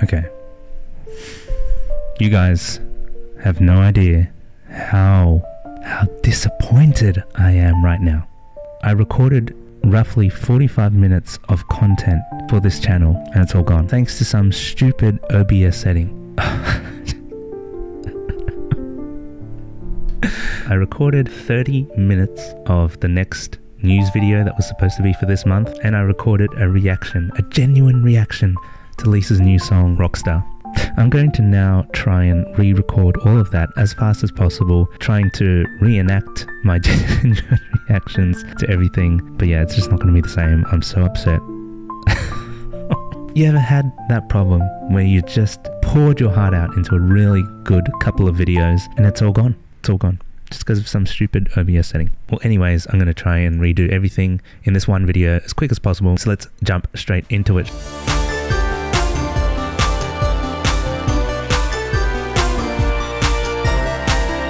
Okay. You guys have no idea how disappointed I am right now. I recorded roughly 45 minutes of content for this channel and it's all gone thanks to some stupid OBS setting. I recorded 30 minutes of the next news video that was supposed to be for this month, and I recorded a reaction, a genuine reaction to Lisa's new song Rockstar. I'm going to now try and re-record all of that as fast as possible, trying to reenact my genuine reactions to everything. But yeah, it's just not going to be the same. I'm so upset. You ever had that problem where you just poured your heart out into a really good couple of videos and it's all gone? It's all gone. Just because of some stupid OBS setting. Well, anyways, I'm going to try and redo everything in this one video as quick as possible. So let's jump straight into it.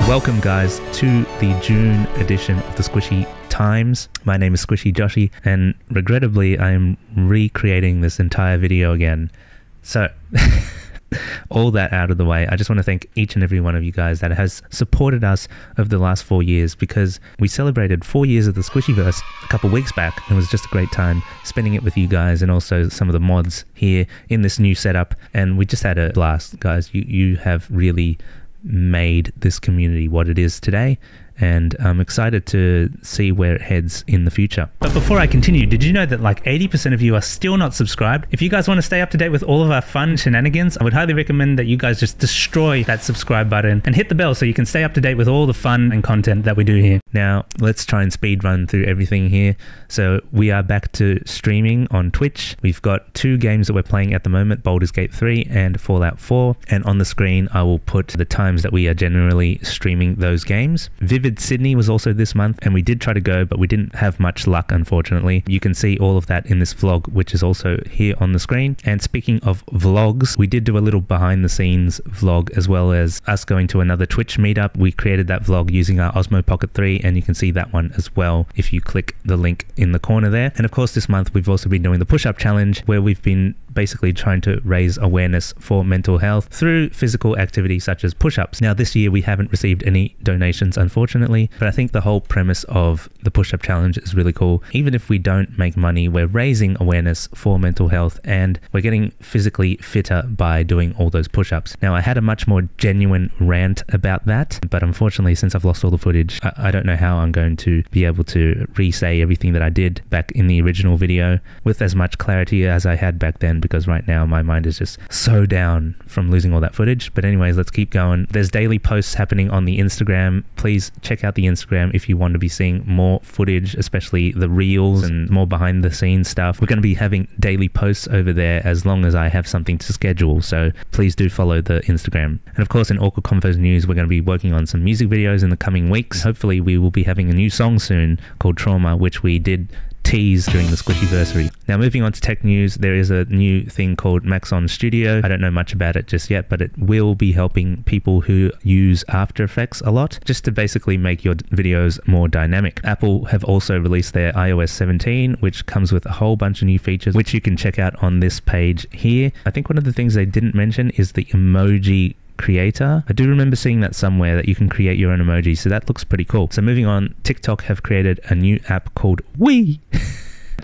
Welcome guys to the June edition of the Squishy Times. My name is Squishy Joshi, and regrettably I am recreating this entire video again. So all that out of the way, I just want to thank each and every one of you guys that has supported us over the last 4 years, because we celebrated 4 years of the Squishyverse a couple weeks back. It was just a great time spending it with you guys and also some of the mods here in this new setup, and we just had a blast, guys. You have really made this community what it is today, and I'm excited to see where it heads in the future. But before I continue, did you know that like 80% of you are still not subscribed? If you guys want to stay up to date with all of our fun shenanigans, I would highly recommend that you guys just destroy that subscribe button and hit the bell so you can stay up to date with all the fun and content that we do here. Now, let's try and speed run through everything here. So we are back to streaming on Twitch. We've got 2 games that we're playing at the moment, Baldur's Gate 3 and Fallout 4. And on the screen, I will put the times that we are generally streaming those games. Vivid Sydney was also this month, and we did try to go, but we didn't have much luck, unfortunately. You can see all of that in this vlog, which is also here on the screen. And speaking of vlogs, we did do a little behind the scenes vlog, as well as us going to another Twitch meetup. We created that vlog using our Osmo Pocket 3, and you can see that one as well if you click the link in the corner there. And of course, this month we've also been doing the push-up challenge, where we've been basically trying to raise awareness for mental health through physical activity such as push-ups. Now this year we haven't received any donations, unfortunately, but I think the whole premise of the push-up challenge is really cool. Even if we don't make money, we're raising awareness for mental health and we're getting physically fitter by doing all those push-ups. Now I had a much more genuine rant about that, but unfortunately since I've lost all the footage, I don't know how I'm going to be able to re-say everything that I did back in the original video with as much clarity as I had back then, because right now my mind is just so down from losing all that footage. But anyways, let's keep going. There's daily posts happening on the Instagram. Please check out the Instagram if you want to be seeing more footage, especially the reels and more behind the scenes stuff. We're going to be having daily posts over there as long as I have something to schedule, so please do follow the Instagram. And of course, in Awkward Convos news, we're going to be working on some music videos in the coming weeks. Hopefully we will be having a new song soon called Trauma, which we did tease during the Squishyversary. Now moving on to tech news, there is a new thing called Maxon Studio. I don't know much about it just yet, but it will be helping people who use After Effects a lot, just to basically make your videos more dynamic. Apple have also released their iOS 17, which comes with a whole bunch of new features, which you can check out on this page here. I think one of the things they didn't mention is the emoji creator. I do remember seeing that somewhere, that you can create your own emoji, so that looks pretty cool. So moving on, TikTok have created a new app called Wii.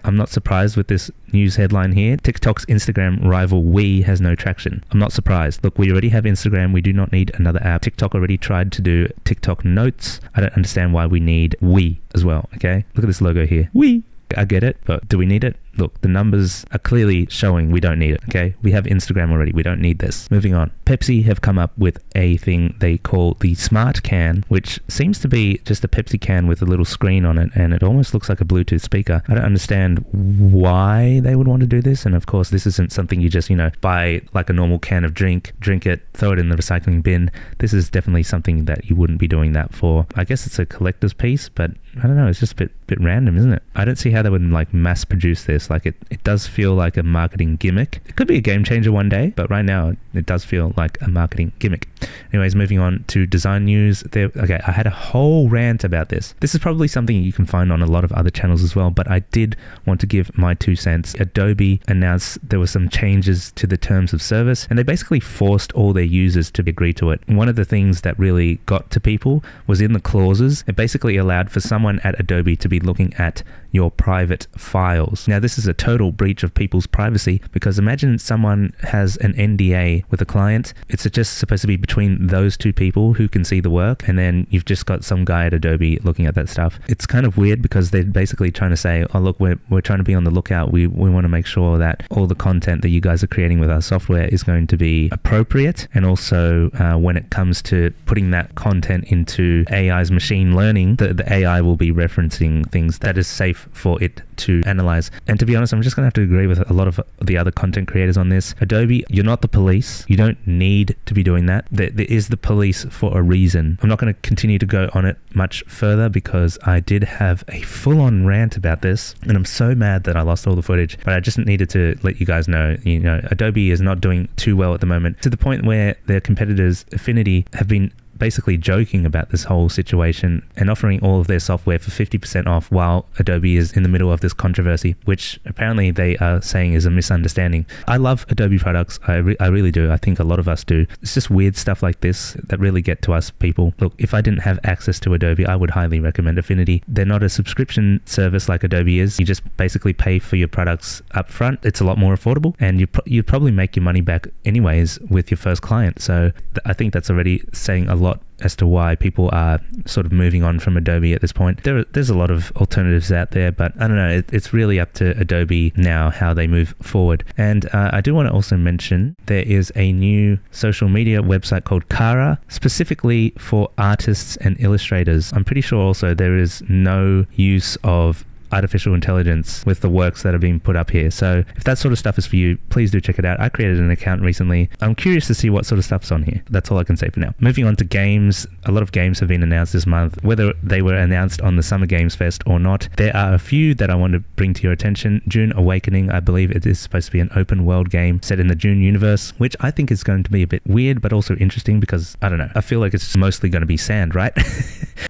I'm not surprised with this news headline here. TikTok's Instagram rival Wii has no traction. I'm not surprised. Look, we already have Instagram. We do not need another app. TikTok already tried to do TikTok Notes. I don't understand why we need Wii as well, okay? Look at this logo here. Wii. I get it, but do we need it? Look, the numbers are clearly showing we don't need it, okay? We have Instagram already. We don't need this. Moving on. Pepsi have come up with a thing they call the Smart Can, which seems to be just a Pepsi can with a little screen on it, and it almost looks like a Bluetooth speaker. I don't understand why they would want to do this, and of course, this isn't something you just, buy like a normal can of drink it, throw it in the recycling bin. This is definitely something that you wouldn't be doing that for. I guess it's a collector's piece, but I don't know, it's just a bit random, isn't it? I don't see how they would like mass produce this this. Like it does feel like a marketing gimmick. It could be a game changer one day, but right now it does feel like a marketing gimmick. Anyways, moving on to design news. Okay, I had a whole rant about this. This is probably something you can find on a lot of other channels as well, but I did want to give my 2 cents. Adobe announced there were some changes to the terms of service, and they basically forced all their users to agree to it. One of the things that really got to people was in the clauses. It basically allowed for someone at Adobe to be looking at your private files. Now, this is a total breach of people's privacy, because imagine someone has an NDA with a client. It's just supposed to be between those 2 people who can see the work, and then you've just got some guy at Adobe looking at that stuff. It's kind of weird, because they're basically trying to say, oh look, we're trying to be on the lookout. We want to make sure that all the content that you guys are creating with our software is going to be appropriate, and also when it comes to putting that content into AI's machine learning, the AI will be referencing things that is safe for it to analyze. And to be honest, I'm just gonna have to agree with a lot of the other content creators on this. Adobe, you're not the police. You don't need to be doing that. There is the police for a reason. I'm not going to continue to go on it much further, because I did have a full-on rant about this, and I'm so mad that I lost all the footage, but I just needed to let you guys know, Adobe is not doing too well at the moment, to the point where their competitors, Affinity, have been basically joking about this whole situation and offering all of their software for 50% off while Adobe is in the middle of this controversy, which apparently they are saying is a misunderstanding. I love Adobe products. I really do. I think a lot of us do. It's just weird stuff like this that really get to us people. Look, if I didn't have access to Adobe, I would highly recommend Affinity. They're not a subscription service like Adobe is. You just basically pay for your products up front. It's a lot more affordable, and you'd probably make your money back anyways with your first client. So I think that's already saying a lot as to why people are sort of moving on from Adobe at this point. There's a lot of alternatives out there, but I don't know, it's really up to Adobe now how they move forward. And I do want to also mention there is a new social media website called Kara, specifically for artists and illustrators. I'm pretty sure also there is no use of artificial intelligence with the works that are being put up here. So if that sort of stuff is for you, please do check it out. I created an account recently. I'm curious to see what sort of stuff's on here. That's all I can say for now. Moving on to games. A lot of games have been announced this month, whether they were announced on the Summer Games Fest or not. There are a few that I want to bring to your attention. Dune Awakening, I believe it is supposed to be an open world game set in the Dune universe, which I think is going to be a bit weird, but also interesting, because I don't know, I feel like it's mostly going to be sand, right?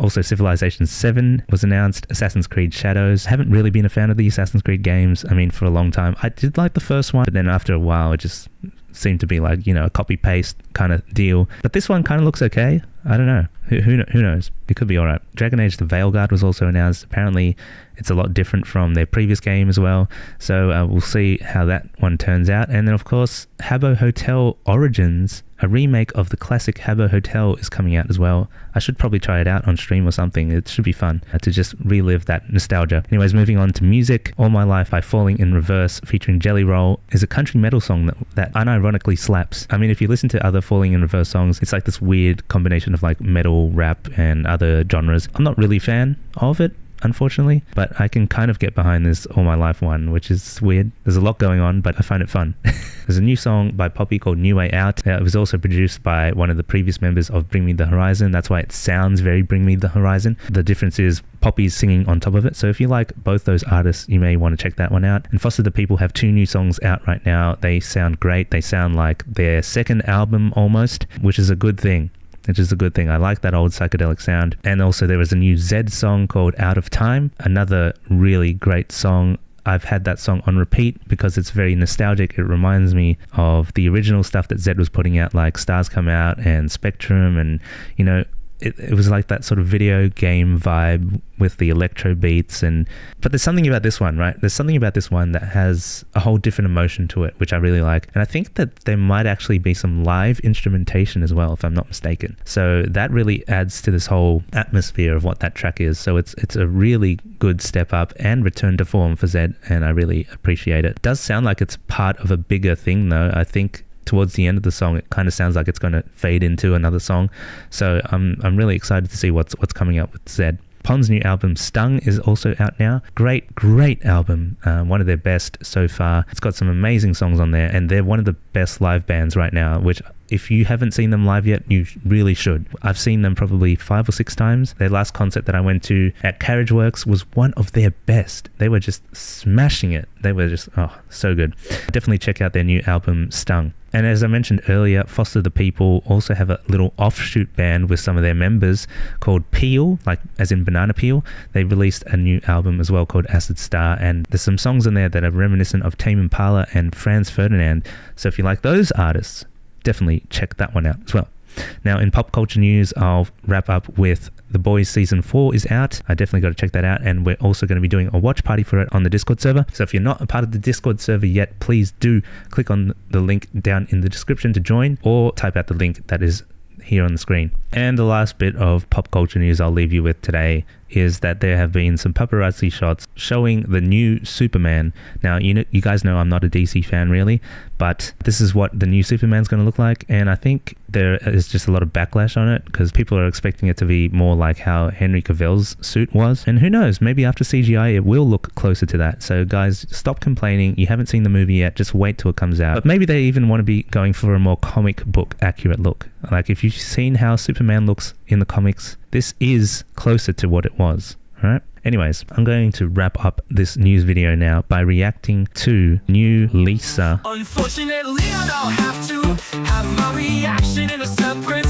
Also, Civilization 7 was announced. Assassin's Creed Shadows. Haven't really been a fan of the Assassin's Creed games. I mean, for a long time. I did like the first one, but then after a while, it just seemed to be like, a copy-paste kind of deal. But this one kind of looks okay. I don't know. Who knows? It could be alright. Dragon Age The Veilguard was also announced. Apparently, it's a lot different from their previous game as well. So we'll see how that one turns out. And then, of course, Habbo Hotel Origins, a remake of the classic Habbo Hotel, is coming out as well. I should probably try it out on stream or something. It should be fun to just relive that nostalgia. Anyways, moving on to music. All My Life by Falling in Reverse featuring Jelly Roll is a country metal song that unironically slaps. I mean, if you listen to other Falling in Reverse songs, it's like this weird combination of like metal, rap, and other genres. I'm not really a fan of it, unfortunately, but I can kind of get behind this All My Life one, which is weird. There's a lot going on, but I find it fun. There's a new song by Poppy called New Way Out. It was also produced by one of the previous members of Bring Me the Horizon. That's why it sounds very Bring Me the Horizon. The difference is Poppy's singing on top of it. So if you like both those artists, you may want to check that one out. And Foster the People have 2 new songs out right now. They sound great. They sound like their second album almost, which is a good thing. I like that old psychedelic sound. And also there was a new Zed song called Out of Time, another really great song. I've had that song on repeat because it's very nostalgic. It reminds me of the original stuff that Zed was putting out, like Stars Come Out and Spectrum, and it was like that sort of video game vibe with the electro beats. But there's something about this one, right? There's something about this one that has a whole different emotion to it, which I really like. And I think that there might actually be some live instrumentation as well, if I'm not mistaken. So that really adds to this whole atmosphere of what that track is. So it's a really good step up and return to form for Zed, and I really appreciate it. It does sound like it's part of a bigger thing though. I think towards the end of the song, it kind of sounds like it's going to fade into another song. So I'm really excited to see what's coming up with Zed. Pond's new album Stung is also out now. Great album. One of their best so far. It's got some amazing songs on there, and they're one of the best live bands right now, which if you haven't seen them live yet, you really should. I've seen them probably 5 or 6 times. Their last concert that I went to at Carriageworks was one of their best. They were just smashing it. They were just, oh, so good. Definitely check out their new album, Stung. And as I mentioned earlier, Foster the People also have a little offshoot band with some of their members called Peel, like as in banana peel. They released a new album as well called Acid Star, and there's some songs in there that are reminiscent of Tame Impala and Franz Ferdinand. So if you like those artists, definitely check that one out as well. Now, in pop culture news, I'll wrap up with The Boys Season 4 is out. I definitely got to check that out, and we're also going to be doing a watch party for it on the Discord server. So if you're not a part of the Discord server yet, please do click on the link down in the description to join, or type out the link that is here on the screen. And the last bit of pop culture news I'll leave you with today is that there have been some paparazzi shots showing the new Superman. Now, you guys know I'm not a DC fan really, but this is what the new Superman's going to look like, and I think there is just a lot of backlash on it because people are expecting it to be more like how Henry Cavill's suit was, and who knows, maybe after CGI it will look closer to that. So guys, stop complaining. You haven't seen the movie yet, just wait till it comes out. But maybe they even want to be going for a more comic book accurate look. Like, if you've seen how Superman looks in the comics, this is closer to what it was. Alright? Anyways, I'm going to wrap up this news video now by reacting to new Lisa. Unfortunately, I don't have to have my reaction in a separate